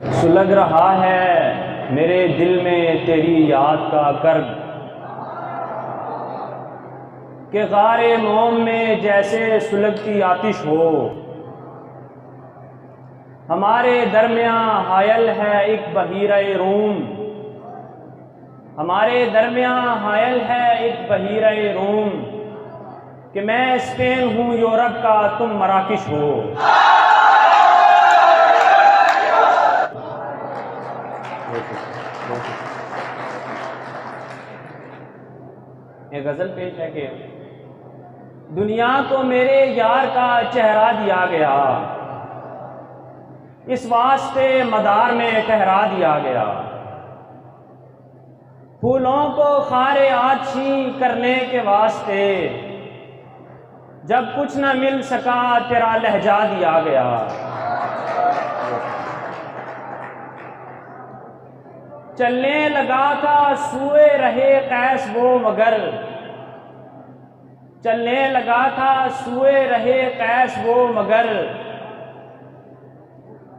सुलग रहा है मेरे दिल में तेरी याद का कर्ब कि गारे मोम में जैसे सुलगती आतिश हो। हमारे दरमियां हायल है एक बहीरे रूम, हमारे दरमियां हायल है एक बहीरे रूम कि मैं स्पेन हूँ यूरोप का तुम मराकिश हो। ये गजल पेश है कि दुनिया को मेरे यार का चेहरा दिया गया, इस वास्ते मदार में ठहरा दिया गया। फूलों को खारे आछी करने के वास्ते जब कुछ न मिल सका तेरा लहजा दिया गया। चलने लगा था सुए रहे कैस वो मगर, चलने लगा था सुए रहे कैस वो मगर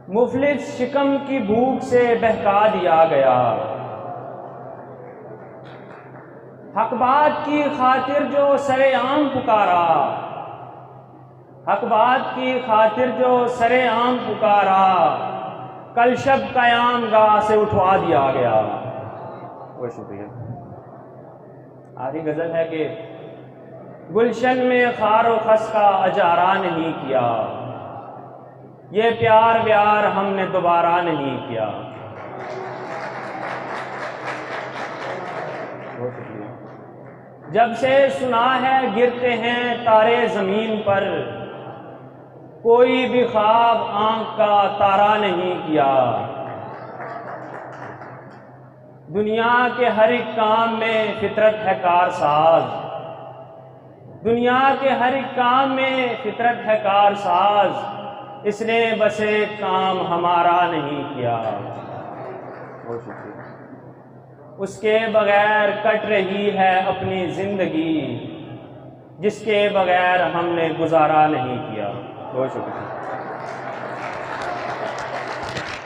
मुफलिस शिकम की भूख से बहका दिया गया। हक बात की खातिर जो सरेआम पुकारा, हक बात की खातिर जो सरेआम पुकारा कल शब कयाम गाह से उठवा दिया गया। बहुत शुक्रिया। आखिरी गजल है कि गुलशन में खार व खस का अजारा नहीं किया, ये प्यार व्यार हमने दोबारा नहीं किया। बहुत शुक्रिया। जब से सुना है गिरते हैं तारे जमीन पर, कोई भी ख्वाब आंख का तारा नहीं किया। दुनिया के हर एक काम में फितरत है कारसाज, दुनिया के हर एक काम में फितरत है कारसाज, इसने बस एक काम हमारा नहीं किया। बहुत शुक्रिया। उसके बगैर कट रही है अपनी जिंदगी, जिसके बगैर हमने गुजारा नहीं किया। बहुत शुक्रिया।